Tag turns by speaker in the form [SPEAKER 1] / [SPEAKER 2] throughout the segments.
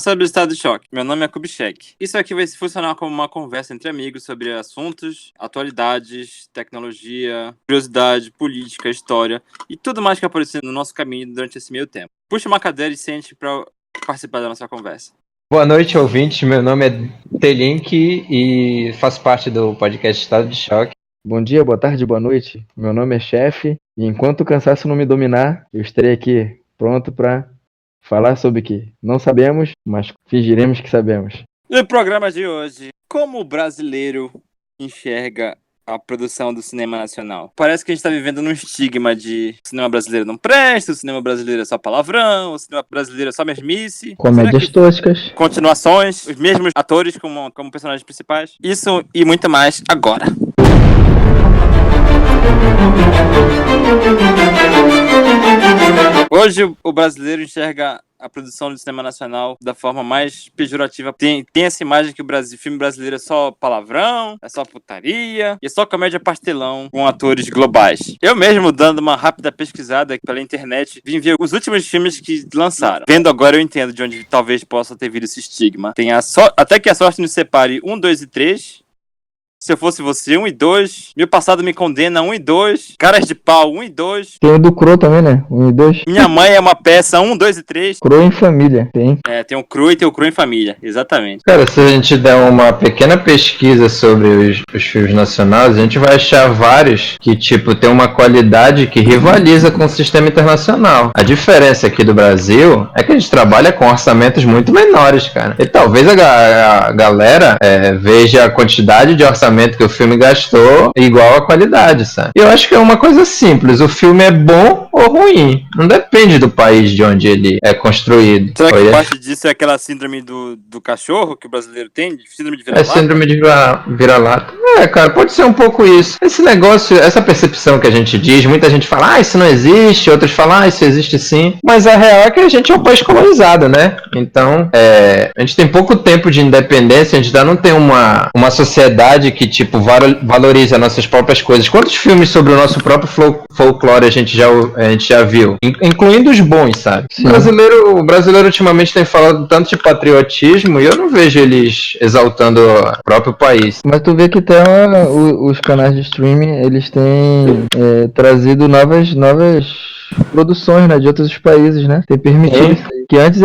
[SPEAKER 1] Você é do Estado de Choque. Meu nome é Kubitschek. Isso aqui vai funcionar como uma conversa entre amigos sobre assuntos, atualidades, tecnologia, curiosidade, política, história e tudo mais que aparecer no nosso caminho durante esse meio tempo. Puxa uma cadeira e sente para participar da nossa conversa.
[SPEAKER 2] Boa noite, ouvintes. Meu nome é Telink e faço parte do podcast Estado de Choque.
[SPEAKER 3] Bom dia, boa tarde, boa noite. Meu nome é Chefe e enquanto o cansaço não me dominar, eu estarei aqui pronto para falar sobre o que não sabemos, mas fingiremos que sabemos.
[SPEAKER 1] No programa de hoje, como o brasileiro enxerga a produção do cinema nacional? Parece que a gente tá vivendo num estigma de o cinema brasileiro não presta, o cinema brasileiro é só palavrão, o cinema brasileiro é só mesmice.
[SPEAKER 3] Comédias toscas.
[SPEAKER 1] Continuações, os mesmos atores como personagens principais. Isso e muito mais agora. Hoje o brasileiro enxerga a produção do cinema nacional da forma mais pejorativa. Tem essa imagem que o filme brasileiro é só palavrão, é só putaria, e é só comédia pastelão com atores globais. Eu mesmo, dando uma rápida pesquisada pela internet, vim ver os últimos filmes que lançaram. Vendo agora eu entendo de onde talvez possa ter vindo esse estigma. Até que a sorte nos separe 1, 2 e 3. Se eu fosse você, 1 e 2. Meu passado me condena, 1 e 2. Caras de pau, 1 e 2.
[SPEAKER 3] Tem o do Crow também, né? 1 e 2.
[SPEAKER 1] Minha mãe é uma peça, 1, 2 e 3.
[SPEAKER 3] Crow em família, tem.
[SPEAKER 1] Tem o Cru e tem o Cru em família, exatamente.
[SPEAKER 2] Cara, se a gente der uma pequena pesquisa sobre os filmes nacionais, a gente vai achar vários que, tipo, tem uma qualidade que rivaliza com o sistema internacional. A diferença aqui do Brasil é que a gente trabalha com orçamentos muito menores, cara. E talvez a galera veja a quantidade de orçamento que o filme gastou igual a qualidade, sabe? E eu acho que é uma coisa simples, o filme é bom ou ruim, não depende do país de onde ele é construído.
[SPEAKER 1] Será que parte disso é aquela síndrome do cachorro que o brasileiro tem? Síndrome de vira-lata?
[SPEAKER 2] É síndrome de vira-lata. Cara, pode ser um pouco isso. Esse negócio, essa percepção que a gente diz, muita gente fala, isso não existe, outros falam, isso existe sim, mas a real é que a gente é um país colonizado, né? Então, a gente tem pouco tempo de independência, a gente ainda não tem uma sociedade que, tipo, valoriza nossas próprias coisas. Quantos filmes sobre o nosso próprio folclore a gente já viu? Incluindo os bons, sabe? O brasileiro ultimamente tem falado tanto de patriotismo e eu não vejo eles exaltando o próprio país.
[SPEAKER 3] Mas tu vê que até os canais de streaming, eles têm trazido novas produções, né, de outros países, né? Tem permitido isso aí. Que antes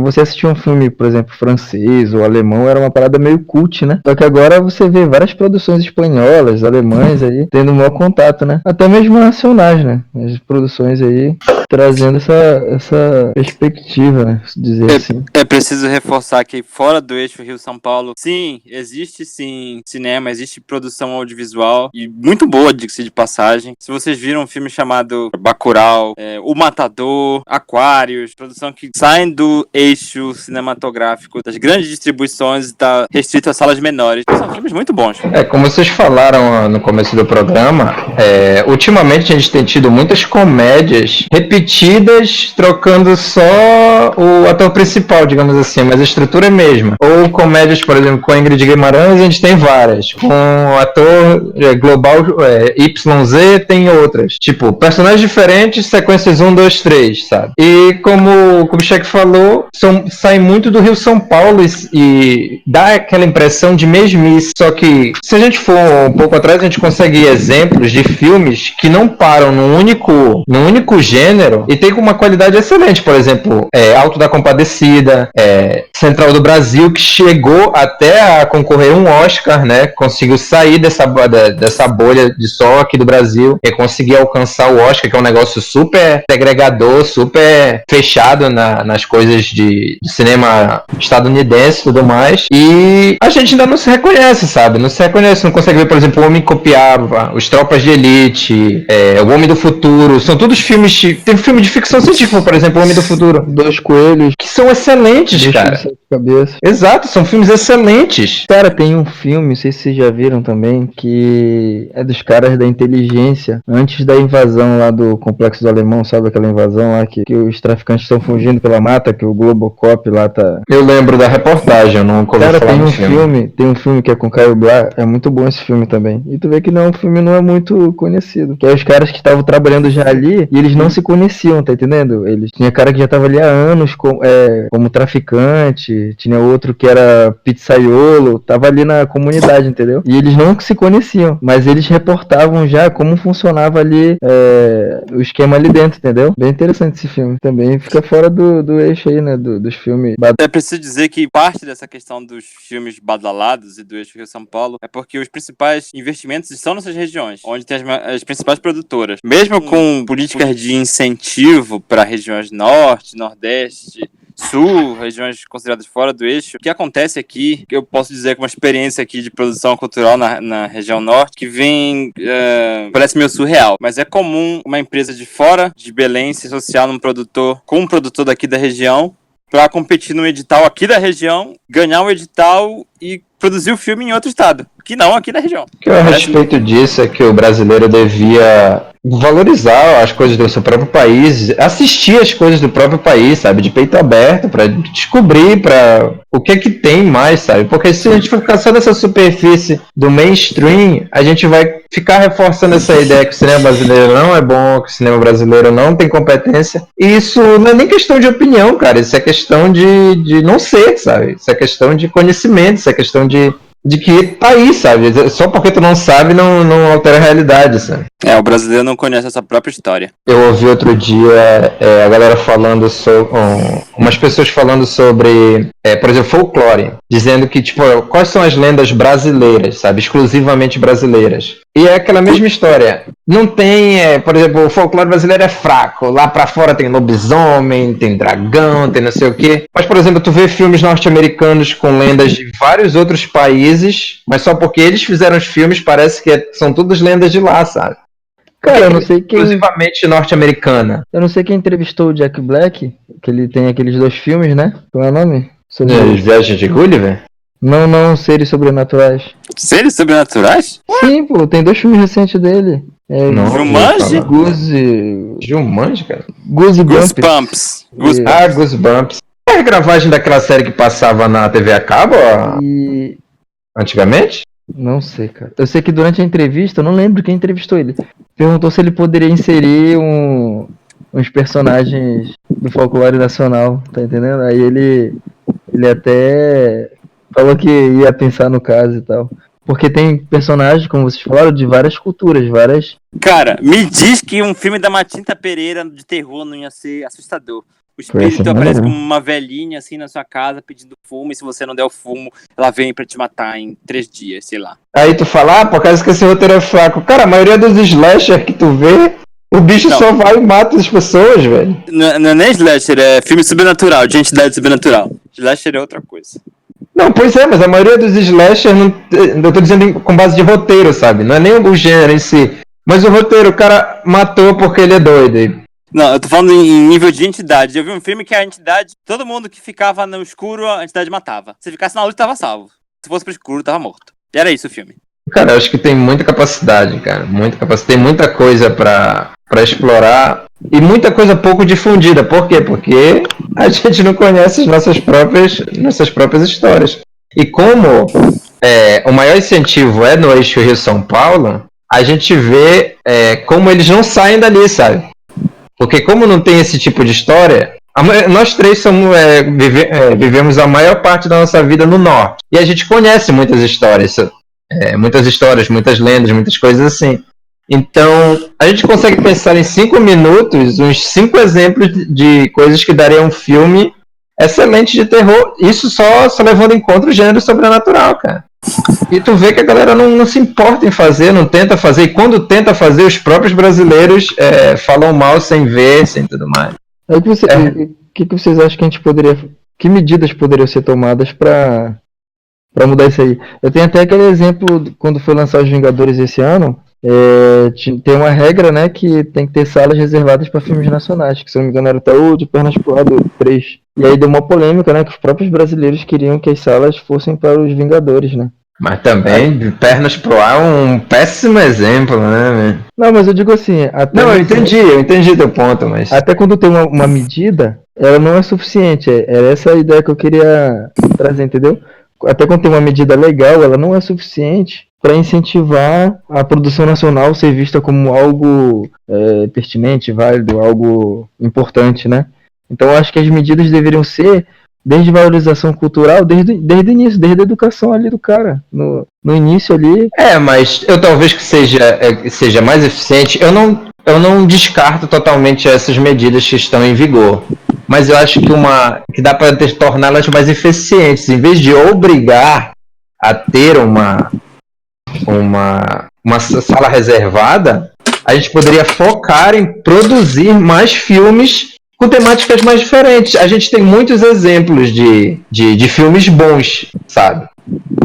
[SPEAKER 3] você assistia um filme, por exemplo, francês ou alemão, era uma parada meio cult, né? Só que agora você vê várias produções espanholas, alemães aí, tendo um maior contato, né? Até mesmo nacionais, né? As produções aí trazendo essa perspectiva, né? Dizer assim.
[SPEAKER 1] É preciso reforçar que fora do eixo Rio-São Paulo, sim, existe sim cinema, existe produção audiovisual e muito boa, diga-se de passagem. Se vocês viram um filme chamado Bacurau, O Matador, Aquários, produção que saem do eixo cinematográfico das grandes distribuições e está restrito a salas menores. São filmes muito bons.
[SPEAKER 2] Como vocês falaram no começo do programa, ultimamente a gente tem tido muitas comédias repetidas, trocando só o ator principal, digamos assim, mas a estrutura é a mesma. Ou comédias, por exemplo, com a Ingrid Guimarães, a gente tem várias. Com o ator global YZ, tem outras. Tipo, personagens diferentes, sequências 1, 2, 3, sabe? E como o Kubitschek falou, saem muito do Rio-São Paulo e dá aquela impressão de mesmice. Só que, se a gente for um pouco atrás, a gente consegue exemplos de filmes que não param num único gênero e tem uma qualidade excelente. Por exemplo, Alto da Compadecida, Central do Brasil, que chegou até a concorrer um Oscar, né? Conseguiu sair dessa bolha de só aqui do Brasil e conseguir alcançar o Oscar, que é um negócio super segregador, super fechado nas coisas de cinema estadunidense e tudo mais. E a gente ainda não se reconhece, sabe? Não se reconhece, não consegue ver, por exemplo, O Homem que Copiava, Os Tropas de Elite, O Homem do Futuro. São todos filmes. Tem filme de ficção científica, por exemplo, O Homem do Futuro.
[SPEAKER 3] Dois Coelhos.
[SPEAKER 2] Que são excelentes, cara. Exato, são filmes excelentes.
[SPEAKER 3] Cara, tem um filme, não sei se vocês já viram também, que é dos caras da inteligência, antes da invasão lá do Complexo do alemão, sabe? Aquela invasão lá que os traficantes estão fugindo pela mata, que o Globocop lá tá...
[SPEAKER 2] Eu lembro da reportagem, eu nunca ouvi
[SPEAKER 3] Cara,
[SPEAKER 2] falar
[SPEAKER 3] tem
[SPEAKER 2] no
[SPEAKER 3] um
[SPEAKER 2] filme.
[SPEAKER 3] tem um filme que é com Caio Blá, é muito bom esse filme também. E tu vê que não, o filme não é muito conhecido. Que é os caras que estavam trabalhando já ali e eles não se conheciam, tá entendendo? Eles tinha cara que já tava ali há anos como traficante, tinha outro que era pizzaiolo, tava ali na comunidade, entendeu? E eles não se conheciam, mas eles reportavam já como funcionava ali o esquema ali dentro, entendeu? Bem interessante esse filme. Também fica fora do eixo aí, né? Dos filmes.
[SPEAKER 1] É preciso dizer que parte dessa questão dos filmes badalados e do eixo Rio-São Paulo é porque os principais investimentos estão nessas regiões, onde tem as principais produtoras. Mesmo com políticas de incentivo para regiões norte, nordeste, sul, regiões consideradas fora do eixo, o que acontece aqui, que eu posso dizer com uma experiência aqui de produção cultural na região norte, que vem, parece meio surreal, mas é comum uma empresa de fora de Belém se associar num produtor, com um produtor daqui da região, para competir no edital aqui da região, ganhar o edital e produzir o filme em outro estado, que não aqui na região.
[SPEAKER 2] O que eu a respeito disso é que o brasileiro devia valorizar as coisas do seu próprio país, assistir as coisas do próprio país, sabe, de peito aberto, para descobrir o que é que tem mais, sabe, porque se a gente for ficar só nessa superfície do mainstream, a gente vai ficar reforçando essa ideia que o cinema brasileiro não é bom, que o cinema brasileiro não tem competência, e isso não é nem questão de opinião, cara, isso é questão de não ser, sabe, isso é questão de conhecimento, isso é questão de que tá aí, sabe? Só porque tu não sabe não altera a realidade, sabe?
[SPEAKER 1] O brasileiro não conhece a sua própria história.
[SPEAKER 2] Eu ouvi outro dia a galera falando sobre... umas pessoas falando sobre, por exemplo, folclore. Dizendo que, tipo, quais são as lendas brasileiras, sabe? Exclusivamente brasileiras. E é aquela mesma história. Não tem, por exemplo, o folclore brasileiro é fraco. Lá pra fora tem lobisomem, tem dragão, tem não sei o quê. Mas, por exemplo, tu vê filmes norte-americanos com lendas de vários outros países, mas só porque eles fizeram os filmes parece que são todas lendas de lá, sabe?
[SPEAKER 3] Cara, eu não sei quem...
[SPEAKER 2] Exclusivamente norte-americana.
[SPEAKER 3] Eu não sei quem entrevistou o Jack Black, que ele tem aqueles 2 filmes, né? Qual é o nome?
[SPEAKER 2] Os Viagens de Gulliver?
[SPEAKER 3] Não, Seres Sobrenaturais.
[SPEAKER 1] Seres Sobrenaturais?
[SPEAKER 3] Sim, pô, tem 2 filmes recentes dele.
[SPEAKER 1] Jumanji?
[SPEAKER 2] Jumanji, cara?
[SPEAKER 1] Goosebumps.
[SPEAKER 2] Goosebumps. É a gravagem daquela série que passava na TV a cabo antigamente?
[SPEAKER 3] Não sei, cara. Eu sei que durante a entrevista, eu não lembro quem entrevistou ele, perguntou se ele poderia inserir uns personagens do folclore nacional, tá entendendo? Aí ele até falou que ia pensar no caso e tal. Porque tem personagens, como vocês falaram, de várias culturas, várias...
[SPEAKER 1] Cara, me diz que um filme da Matinta Pereira de terror não ia ser assustador. O espírito aparece como uma velhinha assim na sua casa pedindo fumo, e se você não der o fumo, ela vem pra te matar em 3 dias, sei lá.
[SPEAKER 2] Aí tu fala, por causa que esse roteiro é fraco. Cara, a maioria dos slasher que tu vê, o bicho só vai e mata as pessoas, velho.
[SPEAKER 1] Não é nem slasher, é filme sobrenatural, de entidade sobrenatural. Slasher é outra coisa.
[SPEAKER 2] Não, pois é, mas a maioria dos slasher, eu tô dizendo com base de roteiro, sabe? Não é nem o gênero em si. Mas o roteiro, o cara matou porque ele é doido.
[SPEAKER 1] Não, eu tô falando em nível de entidade. Eu vi um filme que a entidade, todo mundo que ficava no escuro, a entidade matava. Se ficasse na luz, tava salvo. Se fosse pro escuro, tava morto. E era isso o filme.
[SPEAKER 2] Cara, eu acho que tem muita capacidade, cara. Muita capacidade. Tem muita coisa pra explorar. E muita coisa pouco difundida. Por quê? Porque a gente não conhece as nossas próprias histórias. E como o maior incentivo é no eixo Rio-São Paulo, a gente vê como eles não saem dali, sabe? Porque como não tem esse tipo de história, nós três vivemos a maior parte da nossa vida no norte. E a gente conhece muitas histórias, muitas lendas, muitas coisas assim. Então, a gente consegue pensar em 5 minutos, uns 5 exemplos de coisas que dariam um filme excelente de terror. Isso só levando em conta o gênero sobrenatural, cara. E tu vê que a galera não se importa em fazer, não tenta fazer. E quando tenta fazer, os próprios brasileiros falam mal sem ver, sem tudo mais.
[SPEAKER 3] O que vocês acham que a gente poderia... Que medidas poderiam ser tomadas pra mudar isso aí? Eu tenho até aquele exemplo, quando foi lançar Os Vingadores esse ano, tem uma regra, né, que tem que ter salas reservadas para filmes nacionais, que se não me engano era até o de Pernas pro Ar 3. E aí deu uma polêmica, né, que os próprios brasileiros queriam que as salas fossem para Os Vingadores, né.
[SPEAKER 2] Mas também, pernas pro ar é um péssimo exemplo, né, velho?
[SPEAKER 3] Não, mas eu digo assim, até
[SPEAKER 2] Não, eu entendi teu ponto, mas...
[SPEAKER 3] até quando tem uma medida, ela não é suficiente. É essa a ideia que eu queria trazer, entendeu? Até quando tem uma medida legal, ela não é suficiente para incentivar a produção nacional ser vista como algo pertinente, válido, algo importante, né? Então eu acho que as medidas deveriam ser desde valorização cultural, desde o início, desde a educação ali do cara. No início ali.
[SPEAKER 2] Mas eu talvez que seja mais eficiente. Eu não descarto totalmente essas medidas que estão em vigor. Mas eu acho que dá para torná-las mais eficientes. Em vez de obrigar a ter uma sala reservada, a gente poderia focar em produzir mais filmes com temáticas mais diferentes. A gente tem muitos exemplos de filmes bons, sabe?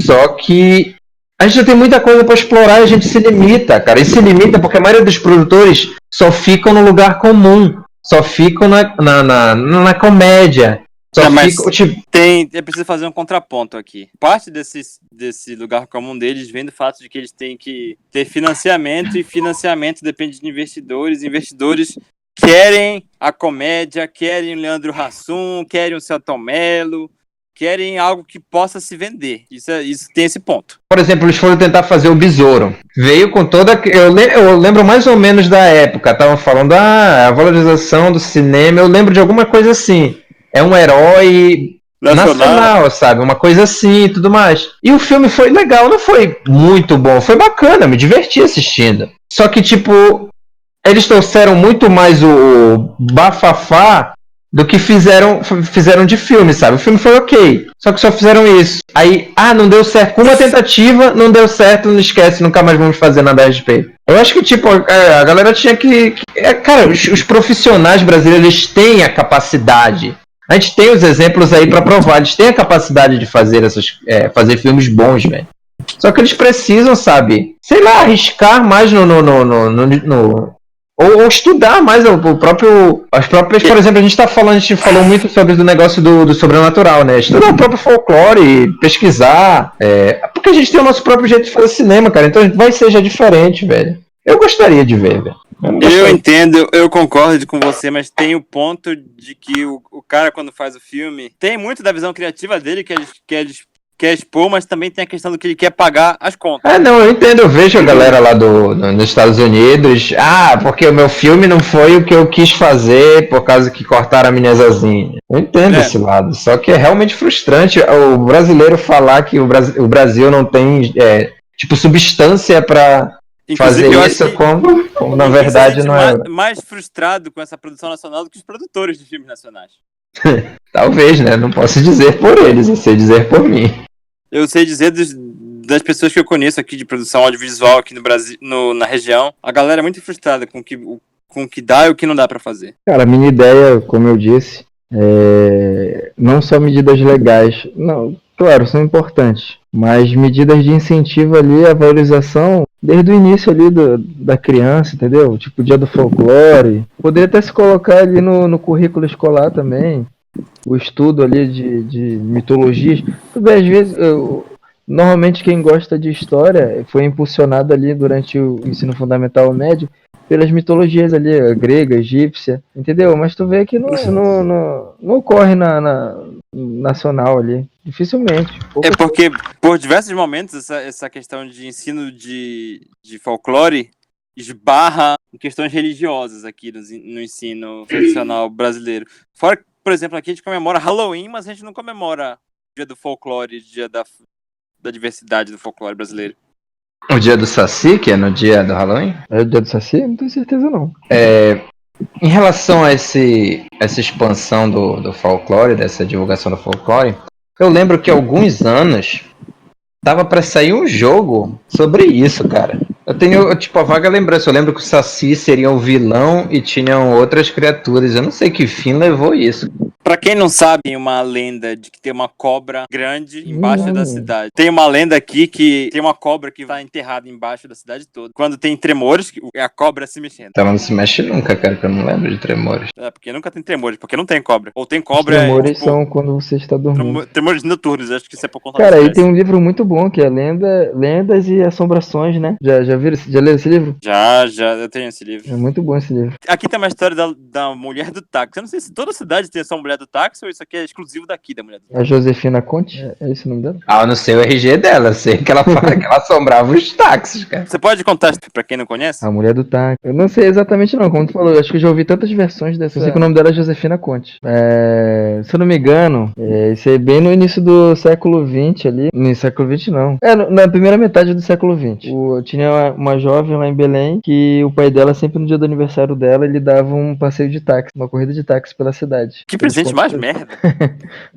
[SPEAKER 2] Só que a gente tem muita coisa para explorar e a gente se limita, cara. E se limita porque a maioria dos produtores só ficam no lugar comum, só ficam na comédia.
[SPEAKER 1] É preciso fazer um contraponto aqui. Parte desse lugar comum deles vem do fato de que eles têm que ter financiamento, e financiamento depende de investidores. Investidores querem a comédia, querem o Leandro Hassum, querem o Selton Mello, querem algo que possa se vender. Isso tem esse ponto.
[SPEAKER 2] Por exemplo, eles foram tentar fazer o Besouro. Veio com toda... Eu lembro mais ou menos da época. Estavam falando, a valorização do cinema. Eu lembro de alguma coisa assim. É um herói nacional, sabe? Uma coisa assim e tudo mais. E o filme foi legal, não foi muito bom. Foi bacana, me diverti assistindo. Só que, tipo, eles trouxeram muito mais o bafafá do que fizeram de filme, sabe? O filme foi ok, só que só fizeram isso. Aí, não deu certo. Com uma tentativa, não deu certo, não esquece, nunca mais vamos fazer nada a respeito. Eu acho que, tipo, a galera tinha que... Cara, os profissionais brasileiros, eles têm a capacidade. A gente tem os exemplos aí pra provar. Eles têm a capacidade de fazer fazer filmes bons, velho. Só que eles precisam, sabe? Sei lá, arriscar mais ou estudar mais as próprias, por exemplo, a gente falou muito sobre o negócio do sobrenatural, né? Estudar o próprio folclore, pesquisar, porque a gente tem o nosso próprio jeito de fazer cinema, cara, então vai ser já diferente, velho. Eu gostaria de ver, velho.
[SPEAKER 1] Eu entendo, eu concordo com você, mas tem o ponto de que o cara, quando faz o filme, tem muito da visão criativa dele que ele quer expor, mas também tem a questão do que ele quer pagar as contas.
[SPEAKER 2] Não, eu entendo, eu vejo a galera lá nos Estados Unidos, porque o meu filme não foi o que eu quis fazer por causa que cortaram a minha Zazinha. Eu entendo esse lado, só que é realmente frustrante o brasileiro falar que o Brasil não tem, substância pra fazer isso, como na verdade não é.
[SPEAKER 1] Mais frustrado com essa produção nacional do que os produtores de filmes nacionais.
[SPEAKER 2] Talvez, né? Não posso dizer por eles, eu sei dizer por mim.
[SPEAKER 1] Eu sei dizer das pessoas que eu conheço aqui de produção audiovisual aqui no Brasil, na região. A galera é muito frustrada com o que dá e o que não dá pra fazer.
[SPEAKER 3] Cara, a minha ideia, como eu disse, não só medidas legais, não, claro, são importantes, mas medidas de incentivo ali à valorização desde o início ali da criança, entendeu? Tipo, o dia do folclore. Poderia até se colocar ali no currículo escolar também, o estudo ali de mitologias. Tudo bem, às vezes, normalmente quem gosta de história foi impulsionado ali durante o ensino fundamental médio pelas mitologias ali, a grega, a egípcia, entendeu? Mas tu vê que isso não ocorre na nacional ali, dificilmente.
[SPEAKER 1] Porque por diversos momentos essa questão de ensino de folclore esbarra em questões religiosas aqui no ensino tradicional brasileiro. Fora que, por exemplo, aqui a gente comemora Halloween, mas a gente não comemora o dia do folclore, dia da diversidade do folclore brasileiro.
[SPEAKER 2] O dia do Saci, que é no dia do Halloween?
[SPEAKER 3] É o dia do Saci? Não tenho certeza, não.
[SPEAKER 2] Em relação a essa expansão do folclore, dessa divulgação do folclore, eu lembro que há alguns anos tava pra sair um jogo sobre isso, cara. Eu tenho, a vaga lembrança. Eu lembro que o Saci seria um vilão e tinham outras criaturas. Eu não sei que fim levou isso.
[SPEAKER 1] Pra quem não sabe, tem uma lenda de que tem uma cobra grande embaixo da cidade. Tem uma lenda aqui que tem uma cobra que vai enterrada embaixo da cidade toda. Quando tem tremores, é a cobra se mexendo.
[SPEAKER 2] Então não se mexe nunca, cara, que eu não lembro de tremores.
[SPEAKER 1] É, porque nunca tem tremores, porque não tem cobra. Ou tem
[SPEAKER 3] Os
[SPEAKER 1] cobra,
[SPEAKER 3] tremores
[SPEAKER 1] tipo,
[SPEAKER 3] são quando você está dormindo.
[SPEAKER 1] tremores noturnos, acho que isso é por conta
[SPEAKER 3] Cara,
[SPEAKER 1] do
[SPEAKER 3] aí tem
[SPEAKER 1] estresse.
[SPEAKER 3] um livro muito bom que é Lendas e Assombrações, né? Já viram? Já leram esse livro?
[SPEAKER 1] Já, eu tenho esse livro.
[SPEAKER 3] É muito bom esse livro.
[SPEAKER 1] Aqui tem uma história da mulher do táxi. Eu não sei se toda cidade tem essa mulher do táxi ou isso aqui é exclusivo daqui, da mulher do táxi.
[SPEAKER 3] A Josefina Conte? É esse o nome dela?
[SPEAKER 2] Ah, eu não sei o RG dela, eu sei que ela fala que ela assombrava os táxis, cara.
[SPEAKER 1] Você pode contar pra quem não conhece?
[SPEAKER 3] A mulher do táxi. Eu não sei exatamente não, como tu falou. Eu acho que eu já ouvi tantas versões dessa. Eu sei que o nome dela é Josefina Conte. Se eu não me engano, isso aí é bem no início do século XX ali. No século XX não. Na primeira metade do século XX. Tinha uma jovem lá em Belém que o pai dela, sempre no dia do aniversário dela, ele dava um passeio de táxi, uma corrida de táxi pela cidade.
[SPEAKER 1] Que
[SPEAKER 3] Eles
[SPEAKER 1] presente
[SPEAKER 3] contam
[SPEAKER 1] mais
[SPEAKER 3] pra-
[SPEAKER 1] merda.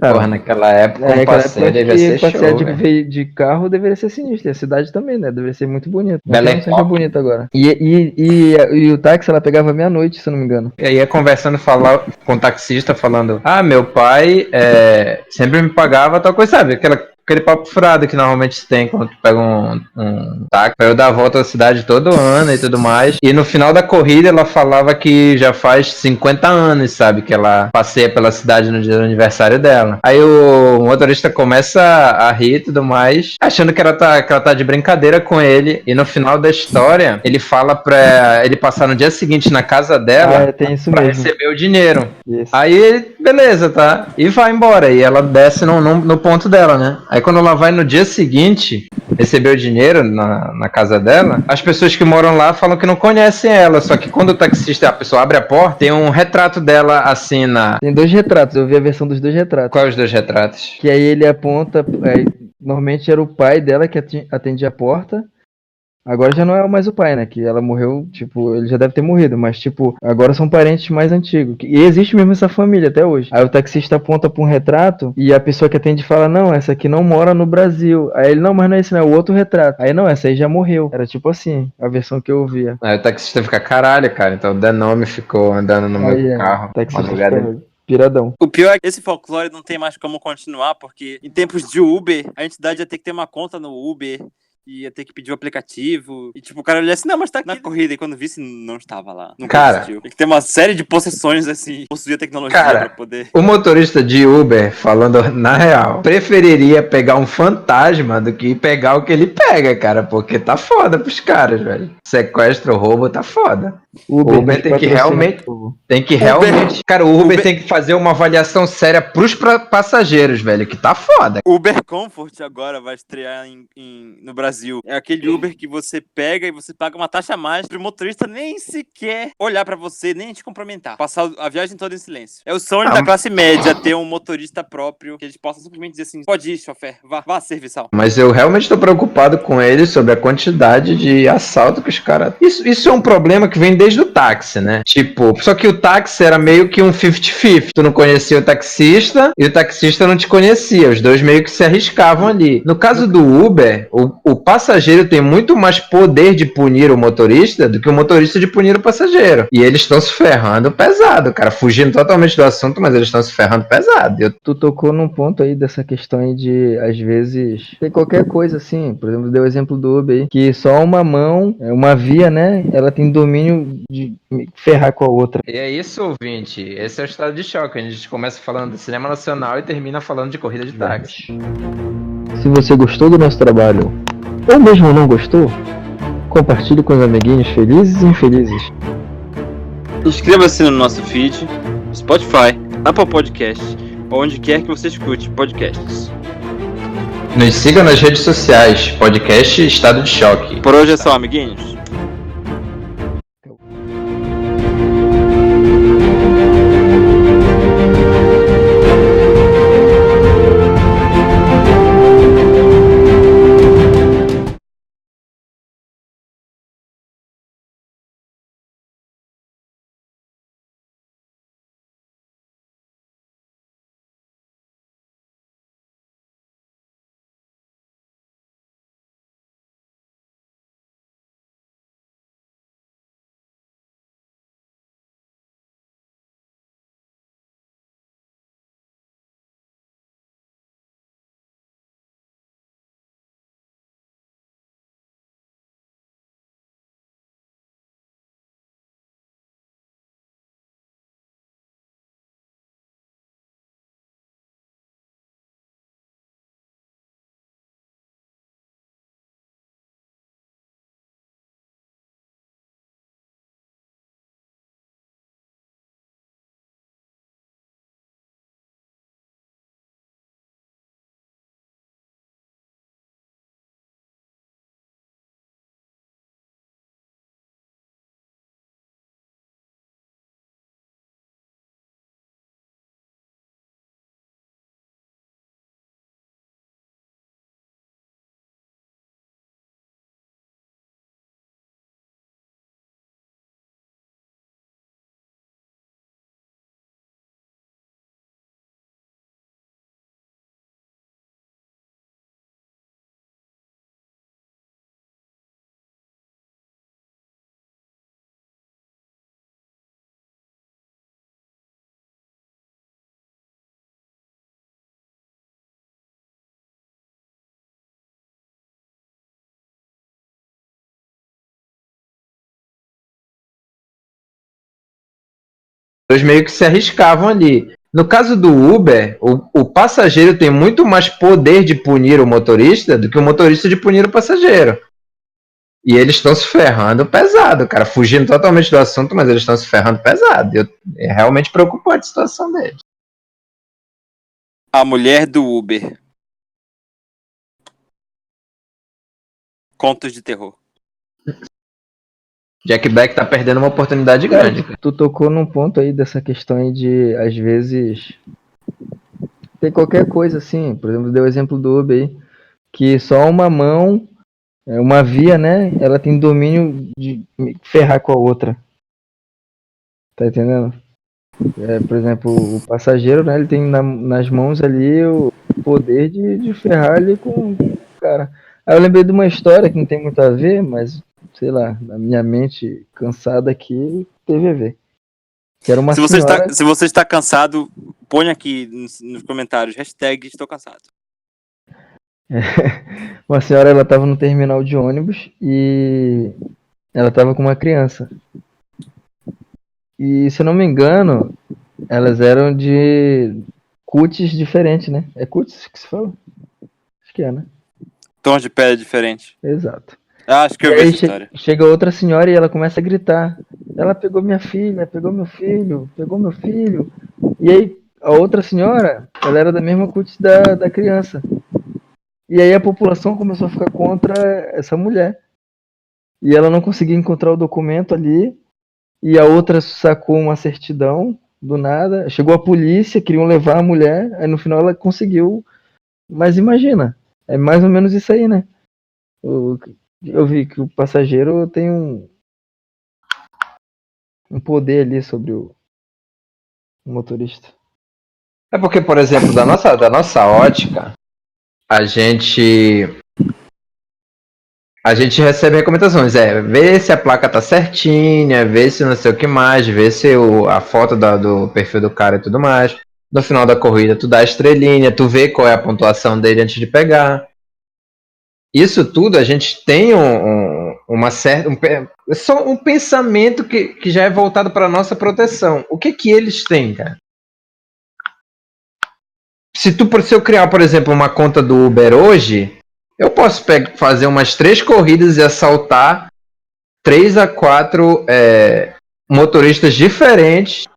[SPEAKER 2] Porra, naquela época um
[SPEAKER 3] Naquela
[SPEAKER 2] passeio
[SPEAKER 3] época, acho
[SPEAKER 2] devia
[SPEAKER 3] que
[SPEAKER 2] ser
[SPEAKER 3] passear
[SPEAKER 2] show, velho.
[SPEAKER 3] de carro deveria ser sinistro. E a cidade também, né? Deveria ser muito bonito. Não que
[SPEAKER 2] Belém
[SPEAKER 3] não seja
[SPEAKER 2] Pop.
[SPEAKER 3] bonito agora. E o táxi ela pegava meia-noite, se eu não me engano.
[SPEAKER 2] E aí ia conversando com o taxista, falando: Ah, meu pai sempre me pagava tal coisa, sabe? Aquele papo furado que normalmente se tem quando tu pega um táxi. Pra eu dar a volta à cidade todo ano e tudo mais. E no final da corrida ela falava que já faz 50 anos, sabe? Que ela passeia pela cidade no dia do aniversário dela. Aí o motorista começa a rir e tudo mais, achando que ela tá de brincadeira com ele. E no final da história, ele fala pra ele passar no dia seguinte na casa dela
[SPEAKER 3] Tem isso
[SPEAKER 2] pra
[SPEAKER 3] mesmo.
[SPEAKER 2] receber o dinheiro.
[SPEAKER 3] Isso.
[SPEAKER 2] Aí, beleza, tá? E vai embora. E ela desce no ponto dela, né? Aí quando ela vai no dia seguinte receber o dinheiro na casa dela, as pessoas que moram lá falam que não conhecem ela. Só que quando o taxista, a pessoa abre a porta, tem um retrato dela assim na.
[SPEAKER 3] Tem dois retratos, eu vi a versão dos dois retratos.
[SPEAKER 2] Quais os dois retratos?
[SPEAKER 3] Que aí ele aponta. Normalmente era o pai dela que atendia a porta. Agora já não é mais o pai, né? Que ela morreu, tipo, ele já deve ter morrido, mas, tipo, agora são parentes mais antigos. E existe mesmo essa família até hoje. Aí o taxista aponta pra um retrato e a pessoa que atende fala: Não, essa aqui não mora no Brasil. Aí ele: Não, mas não é esse, não, é o outro retrato. Aí não, essa aí já morreu. Era tipo assim, a versão que eu ouvia.
[SPEAKER 2] Aí o taxista fica caralho, cara. Então o Denome ficou andando no meu
[SPEAKER 3] Aí
[SPEAKER 2] carro.
[SPEAKER 3] o taxista
[SPEAKER 2] Madrugada.
[SPEAKER 3] fica piradão.
[SPEAKER 1] O pior é que esse folclore não tem mais como continuar, porque em tempos de Uber, a entidade ia ter que ter uma conta no Uber. E ia ter que pedir o aplicativo. E tipo, o cara olha assim, não, mas tá aqui na corrida. E quando visse, não estava lá. Nunca
[SPEAKER 2] Cara,
[SPEAKER 1] existiu. Tem que ter uma série de possessões, assim, possuir a tecnologia pra
[SPEAKER 2] Cara,
[SPEAKER 1] poder.
[SPEAKER 2] o motorista de Uber, falando na real, preferiria pegar um fantasma do que pegar o que ele pega, cara, porque tá foda pros caras, velho. Sequestro, roubo, tá foda. O Uber
[SPEAKER 3] nos
[SPEAKER 2] tem que
[SPEAKER 3] patrocina,
[SPEAKER 2] realmente.
[SPEAKER 3] por favor.
[SPEAKER 2] Tem que
[SPEAKER 1] Uber-
[SPEAKER 2] realmente. Cara, o Uber
[SPEAKER 1] Uber-
[SPEAKER 2] tem que fazer uma avaliação séria pros passageiros, velho, que tá foda.
[SPEAKER 1] Uber Comfort agora vai estrear no Brasil. É aquele Uber que você pega e você paga uma taxa a mais pro motorista nem sequer olhar pra você, nem te cumprimentar. Passar a viagem toda em silêncio. É o sonho da classe média ter um motorista próprio que eles possam simplesmente dizer assim: pode ir, chofer, vá serviçal.
[SPEAKER 2] Mas eu realmente tô preocupado com eles sobre a quantidade de assalto que os caras. Isso é um problema que vem desde o táxi, né? Tipo, só que o táxi era meio que um 50-50. Tu não conhecia o taxista e o taxista não te conhecia. Os dois meio que se arriscavam ali. No caso do Uber, o passageiro tem muito mais poder de punir o motorista do que o motorista de punir o passageiro. E eles estão se ferrando pesado, cara. Fugindo totalmente do assunto, mas eles estão se ferrando pesado.
[SPEAKER 3] Tu tocou num ponto aí dessa questão aí de, às vezes, tem qualquer coisa assim. Por exemplo, deu o exemplo do Uber aí, que só uma mão, uma via, né? Ela tem domínio de ferrar com a outra.
[SPEAKER 2] E é isso, ouvinte. Esse é o estado de choque. A gente começa falando de cinema nacional e termina falando de corrida de táxi.
[SPEAKER 3] Se você gostou do nosso trabalho, ou mesmo não gostou, compartilhe com os amiguinhos felizes e infelizes.
[SPEAKER 1] Inscreva-se no nosso feed, Spotify, Apple Podcasts, ou onde quer que você escute podcasts.
[SPEAKER 2] Nos siga nas redes sociais, podcast Estado de Choque.
[SPEAKER 1] Por hoje é só, amiguinhos.
[SPEAKER 2] Dois meio que se arriscavam ali. No caso do Uber, o passageiro tem muito mais poder de punir o motorista do que o motorista de punir o passageiro. E eles estão se ferrando pesado, cara. Fugindo totalmente do assunto, mas eles estão se ferrando pesado. É realmente preocupante a situação deles.
[SPEAKER 1] A mulher do Uber. Contos de terror.
[SPEAKER 2] Jack Black tá perdendo uma oportunidade grande.
[SPEAKER 3] Tu tocou num ponto aí dessa questão aí de, às vezes, tem qualquer coisa assim. Por exemplo, deu o exemplo do Uber aí, que só uma mão, uma via, né? Ela tem domínio de ferrar com a outra. Tá entendendo? Por exemplo, o passageiro, né? Ele tem nas mãos ali o poder de ferrar ali com o cara. Aí eu lembrei de uma história que não tem muito a ver, mas, sei lá, na minha mente cansada aqui, teve a ver. Que era uma senhora...
[SPEAKER 1] Se você está cansado, põe aqui nos comentários, hashtag estou cansado.
[SPEAKER 3] Uma senhora, ela tava no terminal de ônibus e ela tava com uma criança. E, se eu não me engano, elas eram de cutis diferentes, né? É cutis que se fala? Acho que é, né?
[SPEAKER 1] Tons de pele diferente.
[SPEAKER 3] Exato.
[SPEAKER 1] Acho que eu vi essa história.
[SPEAKER 3] Chega outra senhora e ela começa a gritar. Ela pegou minha filha, pegou meu filho, pegou meu filho. E aí, a outra senhora, ela era da mesma cutis da criança. E aí a população começou a ficar contra essa mulher. E ela não conseguia encontrar o documento ali. E a outra sacou uma certidão do nada. Chegou a polícia, queriam levar a mulher. Aí no final ela conseguiu. Mas imagina, é mais ou menos isso aí, né? Eu vi que o passageiro tem um poder ali sobre o motorista.
[SPEAKER 2] É porque, por exemplo, da nossa ótica, a gente recebe recomendações. Vê se a placa tá certinha, vê se não sei o que mais, vê se a foto do perfil do cara e tudo mais. No final da corrida, tu dá a estrelinha, tu vê qual é a pontuação dele antes de pegar. Isso tudo a gente tem um pensamento que já é voltado para nossa proteção. O que eles têm, cara? Se eu criar, por exemplo, uma conta do Uber hoje, eu posso fazer umas 3 corridas e assaltar 3 a 4 motoristas diferentes